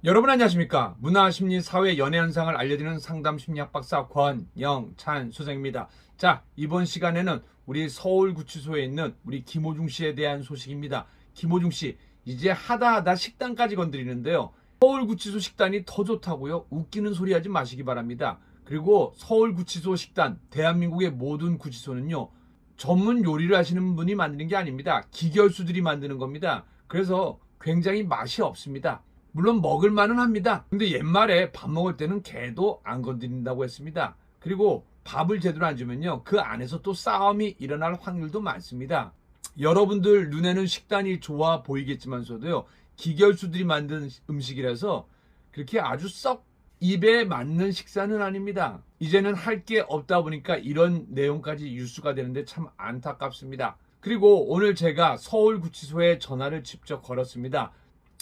여러분 안녕하십니까? 문화, 심리, 사회, 연애 현상을 알려드리는 상담 심리학 박사 권영찬 소장입니다. 자, 이번 시간에는 우리 서울구치소에 있는 우리 김호중 씨에 대한 소식입니다. 김호중 씨, 이제 하다 식단까지 건드리는데요. 서울구치소 식단이 더 좋다고요? 웃기는 소리 하지 마시기 바랍니다. 그리고 서울구치소 식단, 대한민국의 모든 구치소는요, 전문 요리를 하시는 분이 만드는 게 아닙니다. 기결수들이 만드는 겁니다. 그래서 굉장히 맛이 없습니다. 물론 먹을 만은 합니다. 근데 옛말에 밥 먹을 때는 개도 안 건드린다고 했습니다. 그리고 밥을 제대로 안 주면요, 그 안에서 또 싸움이 일어날 확률도 많습니다. 여러분들 눈에는 식단이 좋아 보이겠지만서도요, 기결수들이 만든 음식이라서 그렇게 아주 썩 입에 맞는 식사는 아닙니다. 이제는 할 게 없다 보니까 이런 내용까지 유수가 되는데 참 안타깝습니다. 그리고 오늘 제가 서울구치소에 전화를 직접 걸었습니다.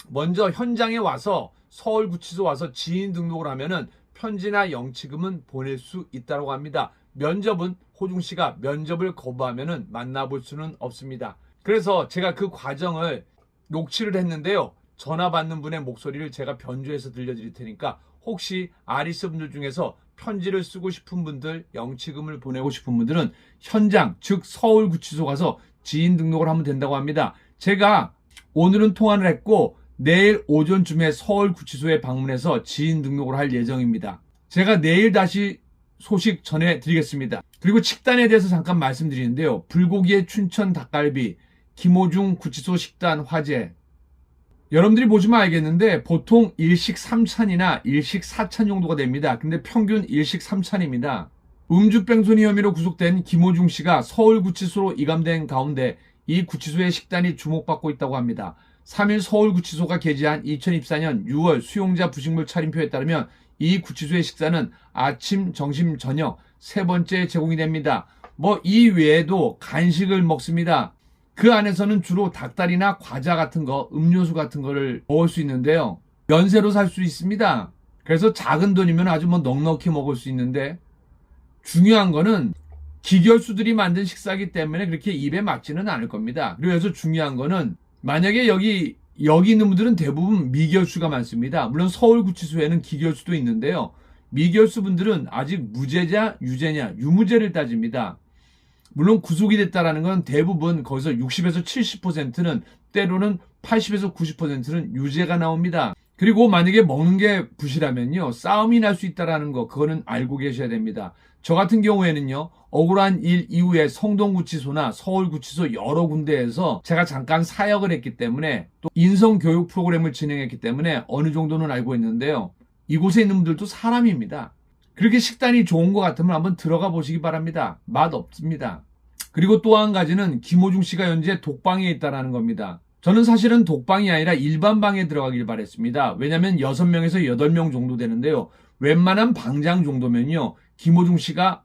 먼저 현장에 와서 서울구치소 와서 지인 등록을 하면은 편지나 영치금은 보낼 수 있다고 합니다. 면접은 호중 씨가 면접을 거부하면은 만나볼 수는 없습니다. 그래서 제가 그 과정을 녹취를 했는데요. 전화 받는 분의 목소리를 제가 변조해서 들려드릴 테니까 혹시 아리스 분들 중에서 편지를 쓰고 싶은 분들, 영치금을 보내고 싶은 분들은 현장, 즉 서울구치소 가서 지인 등록을 하면 된다고 합니다. 제가 오늘은 통화를 했고 내일 오전쯤에 서울구치소에 방문해서 지인 등록을 할 예정입니다. 제가 내일 다시 소식 전해드리겠습니다. 그리고 식단에 대해서 잠깐 말씀드리는데요. 불고기에 춘천 닭갈비, 김호중 구치소 식단 화제. 여러분들이 보시면 알겠는데 보통 일식 3찬이나 일식 4찬 정도가 됩니다. 근데 평균 일식 3찬입니다. 음주뺑소니 혐의로 구속된 김호중 씨가 서울구치소로 이감된 가운데 이 구치소의 식단이 주목받고 있다고 합니다. 3일 서울구치소가 게재한 2024년 6월 수용자 부식물 차림표에 따르면 이 구치소의 식사는 아침, 점심, 저녁 세 번째 제공이 됩니다. 이 외에도 간식을 먹습니다. 그 안에서는 주로 닭다리나 과자 같은 거, 음료수 같은 거를 먹을 수 있는데요. 면세로 살 수 있습니다. 그래서 작은 돈이면 아주 넉넉히 먹을 수 있는데 중요한 거는 기결수들이 만든 식사이기 때문에 그렇게 입에 맞지는 않을 겁니다. 그래서 중요한 거는 만약에 여기 있는 분들은 대부분 미결수가 많습니다. 물론 서울구치소에는 기결수도 있는데요. 미결수 분들은 아직 무죄냐 유죄냐 유무죄를 따집니다. 물론 구속이 됐다라는 건 대부분 거기서 60에서 70%는 때로는 80에서 90%는 유죄가 나옵니다. 그리고 만약에 먹는 게 부실하면요, 싸움이 날 수 있다라는 거 그거는 알고 계셔야 됩니다. 저 같은 경우에는요, 억울한 일 이후에 성동구치소나 서울구치소 여러 군데에서 제가 잠깐 사역을 했기 때문에 또 인성교육 프로그램을 진행했기 때문에 어느 정도는 알고 있는데요. 이곳에 있는 분들도 사람입니다. 그렇게 식단이 좋은 것 같으면 한번 들어가 보시기 바랍니다. 맛 없습니다. 그리고 또 한 가지는 김호중 씨가 현재 독방에 있다는 겁니다. 저는 사실은 독방이 아니라 일반 방에 들어가길 바랬습니다. 왜냐하면 6명에서 8명 정도 되는데요. 웬만한 방장 정도면요, 김호중 씨가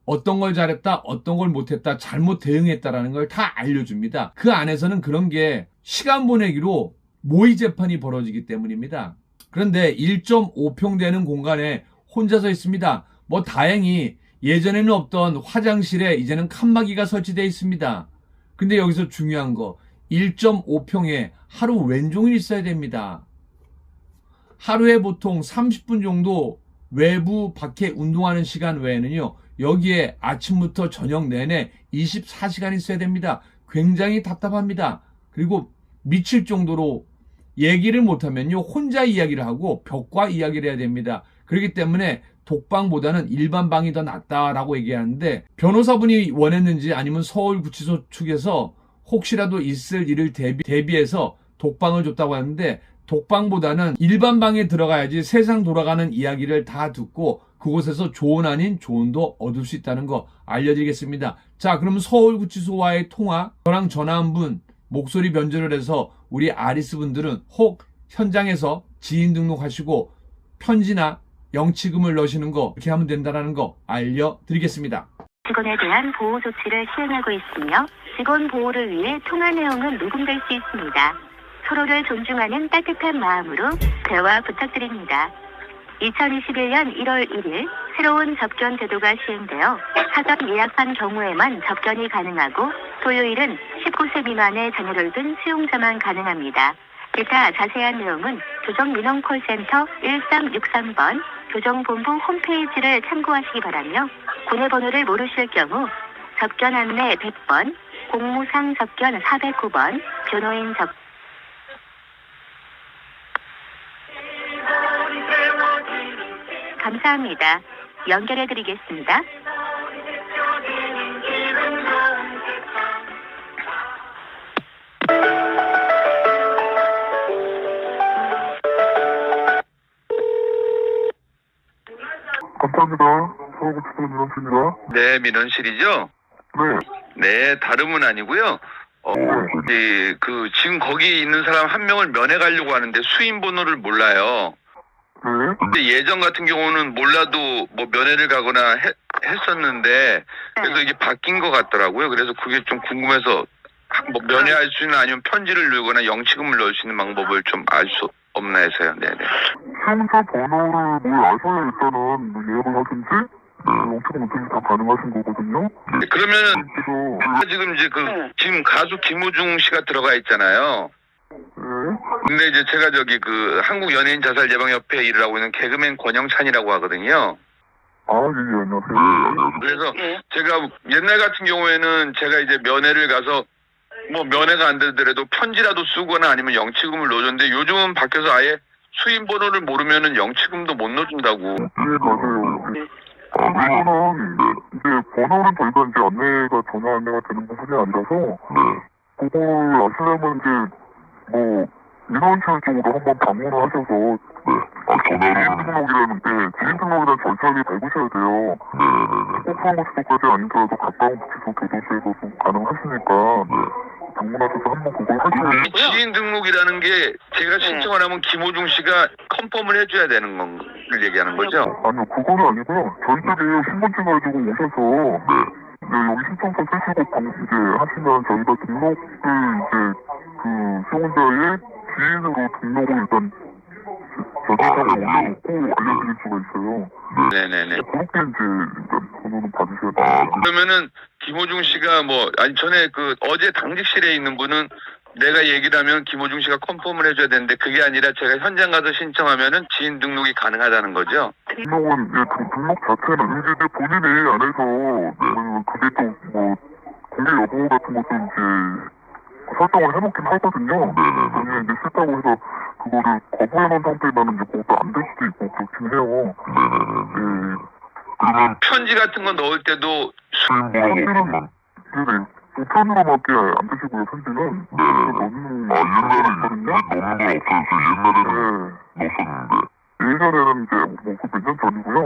어떤 걸 잘했다, 어떤 걸 못했다, 잘못 대응했다라는 걸 다 알려줍니다. 그 안에서는 그런 게 시간 보내기로 모의 재판이 벌어지기 때문입니다. 그런데 1.5평 되는 공간에 혼자서 있습니다. 다행히 예전에는 없던 화장실에 이제는 칸막이가 설치되어 있습니다. 근데 여기서 중요한 거, 1.5평에 하루 왼종일 있어야 됩니다. 하루에 보통 30분 정도 외부 밖에 운동하는 시간 외에는요, 여기에 아침부터 저녁 내내 24시간 있어야 됩니다. 굉장히 답답합니다. 그리고 미칠 정도로 얘기를 못하면요, 혼자 이야기를 하고 벽과 이야기를 해야 됩니다. 그렇기 때문에 독방보다는 일반 방이 더 낫다라고 얘기하는데, 변호사분이 원했는지 아니면 서울구치소 측에서 혹시라도 있을 일을 대비해서 독방을 줬다고 하는데, 독방보다는 일반 방에 들어가야지 세상 돌아가는 이야기를 다 듣고 그곳에서 조언 아닌 조언도 얻을 수 있다는 거 알려드리겠습니다. 자, 그럼 서울구치소와의 통화, 저랑 전화 한 분 목소리 변조를 해서 우리 아리스 분들은 혹 현장에서 지인 등록하시고 편지나 영치금을 넣으시는 거 이렇게 하면 된다는 거 알려드리겠습니다. 직원에 대한 보호 조치를 시행하고 있으며 직원 보호를 위해 통화 내용은 녹음될 수 있습니다. 서로를 존중하는 따뜻한 마음으로 대화 부탁드립니다. 2021년 1월 1일 새로운 접견 제도가 시행되어 사전 예약한 경우에만 접견이 가능하고 토요일은 19세 미만의 자녀를 둔 수용자만 가능합니다. 기타 자세한 내용은 조정민원콜센터 1363번 조정본부 홈페이지를 참고하시기 바라며 군의 번호를 모르실 경우 접견 안내 100번, 공무상 접견 409번, 변호인 감사합니다. 연결해 드리겠습니다. 감사합니다. 서울구치소 민원실입니다. 네, 민원실이죠? 네. 네, 다름은 아니고요. 지금 거기 있는 사람 한 명을 면회 가려고 하는데 수임 번호를 몰라요. 네. 근데 예전 같은 경우는 몰라도 뭐 면회를 가거나 했었는데 그래서 이게 바뀐 것 같더라고요. 그래서 그게 좀 궁금해서 뭐 면회할 수 있는 아니면 편지를 넣거나 영치금을 넣을 수 있는 방법을 좀 알 수 없나 해서요. 네네. 사용자 번호를 뭘 아셔야 일단은 예약을 하든지 영치금 넣든지 다 가능하신 거거든요. 그러면은 그래서 지금 이제 지금 가수 김호중 씨가 들어가 있잖아요. 네. 근데 이제 제가 저기 한국 연예인 자살 예방협회에 일을 하고 있는 개그맨 권영찬이라고 하거든요. 아, 예, 안녕하세요. 그래서 제가 옛날 같은 경우에는 제가 이제 면회를 가서 뭐 면회가 안 되더라도 편지라도 쓰거나 아니면 영치금을 넣어줬는데 요즘은 바뀌어서 아예 수임 번호를 모르면은 영치금도 못 넣어준다고. 네, 맞아요. 이거는 이제 번호는 저희가 이제 안내가 전화 안내가 되는 부분이 아니라서 그걸 아시려면 이제 뭐 민원실 쪽으로 한번 방문을 하셔서 지인 등록이라는 절차를 밟으셔야 돼요. 꼭 서울구치소까지 아니더라도 가까운 구치소 교도소에서 좀 가능하시니까 방문하셔서 한번 그걸 하셔야 이 지인 등록이라는 게 제가 신청을 하면 김호중 씨가 컨펌을 해줘야 되는 걸 얘기하는 거죠? 아니요, 그거는 아니고요. 저희 쪽에 신분증 가지고 오셔서 여기 신청서 쓰시고 이제 하시면 저희가 등록을 이제 수용자의 지인으로 등록을 일단 저장하고 올려놓고 알려드릴 수가 있어요. 네네네. 그렇게 이제 일단 번호는 받으셔야 돼요. 그러면은 김호중 씨가 전에 어제 당직실에 있는 분은 내가 얘기를 하면 김호중 씨가 컨펌을 해줘야 되는데 그게 아니라 제가 현장 가서 신청하면은 지인 등록이 가능하다는 거죠? 등록은 등록 자체는 이제 본인이 안에서 그게 또 공개 여부 같은 것도 이제 설정을 해놓긴 하거든요. 그게 이제 싫다고 해서 그거를 거부해놓은 상태라면 이제 그것도 안 될 수도 있고 그렇긴 해요. 그러면 편지 같은 거 넣을 때도 편지는 우편으로밖에 안 되시고요. 편지는 넣는 거 있거든요. 예전에는 이제 몇 년 전이고요.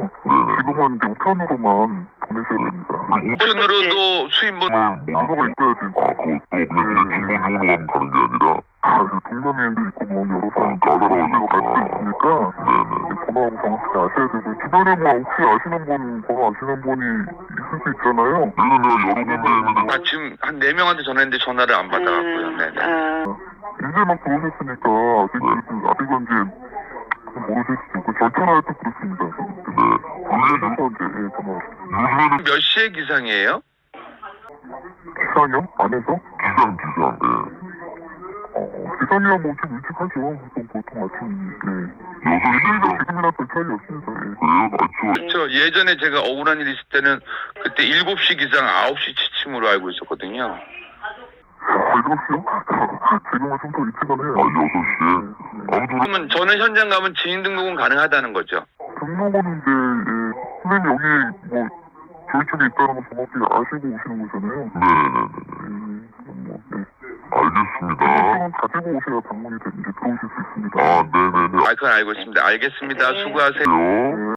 지금은 이제 우편으로만 보내셔야 됩니다. 우편으로도 수임 번호 번호가 있어야지. 동명이인도 있고 여러 사람 나라로 갈 수 있으니까 번호하고 정확하게 아셔야 되고 주변에 혹시 아시는 분 번호 아시는 분이 있을 수 있잖아요. 지금 한 4명한테 전화했는데 전화를 안 받아갖고요. 네네. 이제 막 들어오셨으니까 아직은 이제 모르실 수도 있고 절차나 또 그렇습니다. 전화. 몇 시에 기상이에요? 기상이요? 안에서? 기상이야 좀 일찍 하죠. 보통 아침 6시가 지금이랑 별 차이 없습니다. 그렇죠. 예전에 제가 억울한 일 있을 때는 그때 7시 기상 9시 취침으로 알고 있었거든요. 7시요? 지금은 좀 더 일찍 하네요. 6시에? 그러면 저는 현장 가면 지인 등록은 가능하다는 거죠? 등록은 이제 선생님 여기 저희 쪽에 있다는 건 정확히 아시고 오시는 거잖아요. 알겠습니다. 가지고 오셔야 방문이 이제 들어오실 수 있습니다. 그건 알고 있습니다. 알겠습니다. 수고하세요.